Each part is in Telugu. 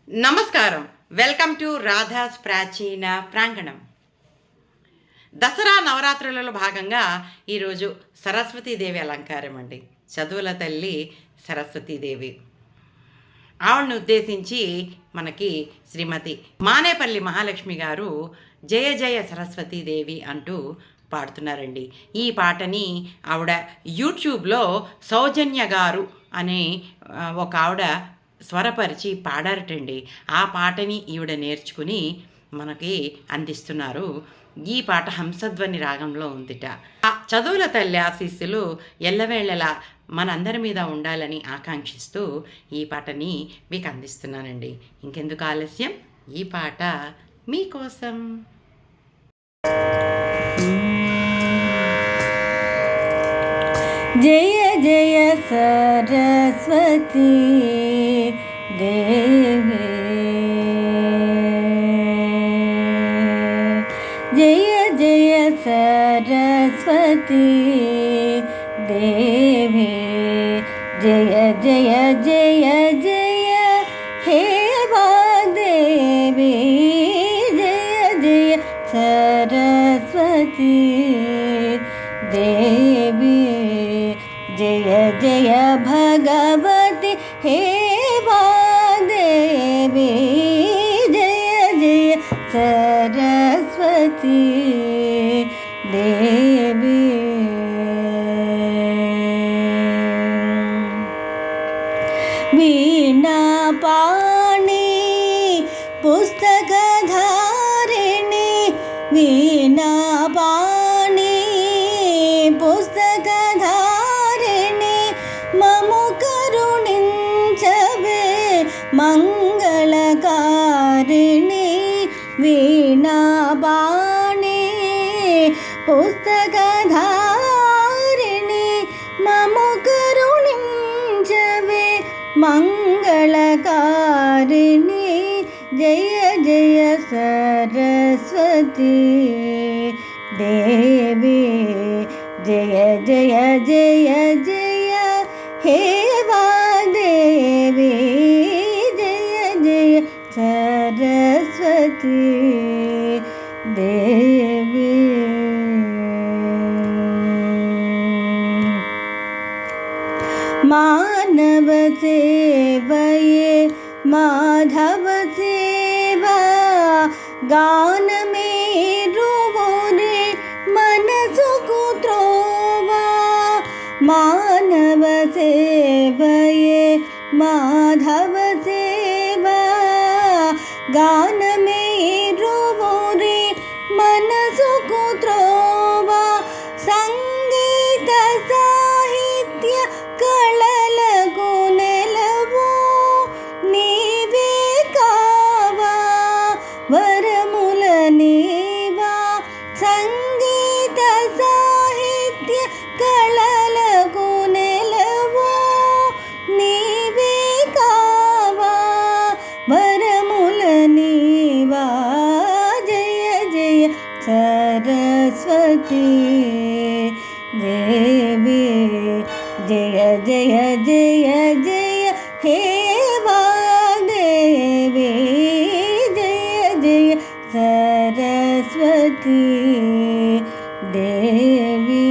నమస్కారం. వెల్కమ్ టు రాధాస్ ప్రాచీన ప్రాంగణం. దసరా నవరాత్రులలో భాగంగా ఈరోజు సరస్వతీదేవి అలంకారం అండి. చదువుల తల్లి సరస్వతీదేవి. ఆవిడని ఉద్దేశించి మనకి శ్రీమతి మానేపల్లి మహాలక్ష్మి గారు జయ జయ సరస్వతీదేవి అంటూ పాడుతున్నారండి. ఈ పాటని ఆవిడ యూట్యూబ్లో సౌజన్య గారు అనే ఒక ఆవిడ స్వరపరిచి పాడారటండి. ఆ పాటని ఈవిడ నేర్చుకుని మనకి అందిస్తున్నారు. ఈ పాట హంసధ్వని రాగంలో ఉందిట. ఆ చదువుల తల్లి ఆశీస్సులు ఎల్లవేళలా మనందరి మీద ఉండాలని ఆకాంక్షిస్తూ ఈ పాటని మీకు అందిస్తున్నానండి. ఇంకెందుకు ఆలస్యం, ఈ పాట మీకోసం. జయ జయ సరస్వతి దేవి, జయ జయ సరస్వతి దేవి, జయ జయ జయ జయ హే వాదేవి, జయ జయ సరస్వతి దేవి, జయ జయ భగవతి హే వాదేవి, జయ జయ సరస్వతి దేవి. వీణా పాణి పుస్తకధారిణి, వీణా పాణి పుస్తకధారిణి, మము కరుణించవే మంగళకారిణి, వీణా పాణి పుస్తకధారిణి, మము కరుణించవే మంగళకారిణి, జయ జయ సరస్వతి దేవి, జయ జయ జయ జయ హే వాదేవి, జయ జయ సరస్వతి దేవి. మానవ సేవయే మాధవ సేవా, గానమే రువురే మనసుకు త్రోవా, మానవ సేవయే మాధవ సేవా, గానమే రువురే మనసుకు త్రోవా, సంగీత సాహిత్య కళలకు నెలవు నీవే కావా, వరముల నీవా, సంగీత సాహిత్య కళలకు నెలవు నీవే కావా, వరముల నీవా, జయ జయ సరస్వతి దేవి, జయ జయ జయ జయ హే వాదేవి, జయ జయ సరస్వతి దేవి.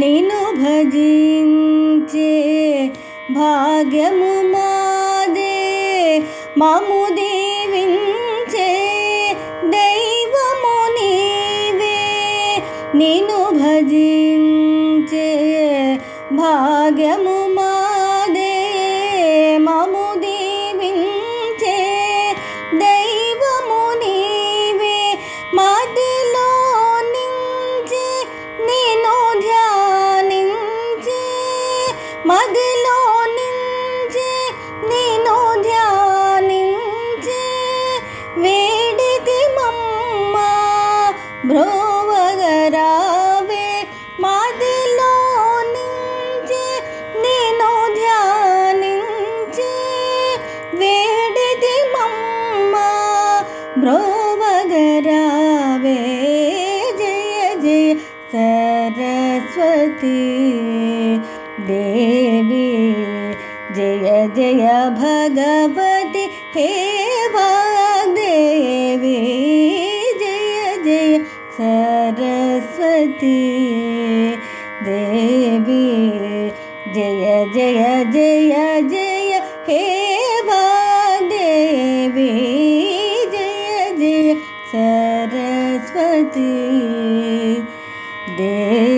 నిన్ను భజించే భాగ్యము మాదే, మము దీవించే దైవము నీవే, నిన్ను భజించే భాగ్యము మాదే, మము దీవించే దైవము నీవే, మదిలో నించే నిన్ను ధ్యానించే, మదిలో నించే నిన్ను ధ్యానించే, వేడితి మమ్మ బ్రోవగరావే, మదిలో నించే నిన్ను ధ్యానించే, వేడితి మమ్మ బ్రోవగరావే, జయ జయ సరస్వతి सरस्वती देवी जय जय भगवती हे वाग्देवी जय जय सरस्वती देवी जय जय जय जय हे वाग्देवी जय जय सरस्वती देवी।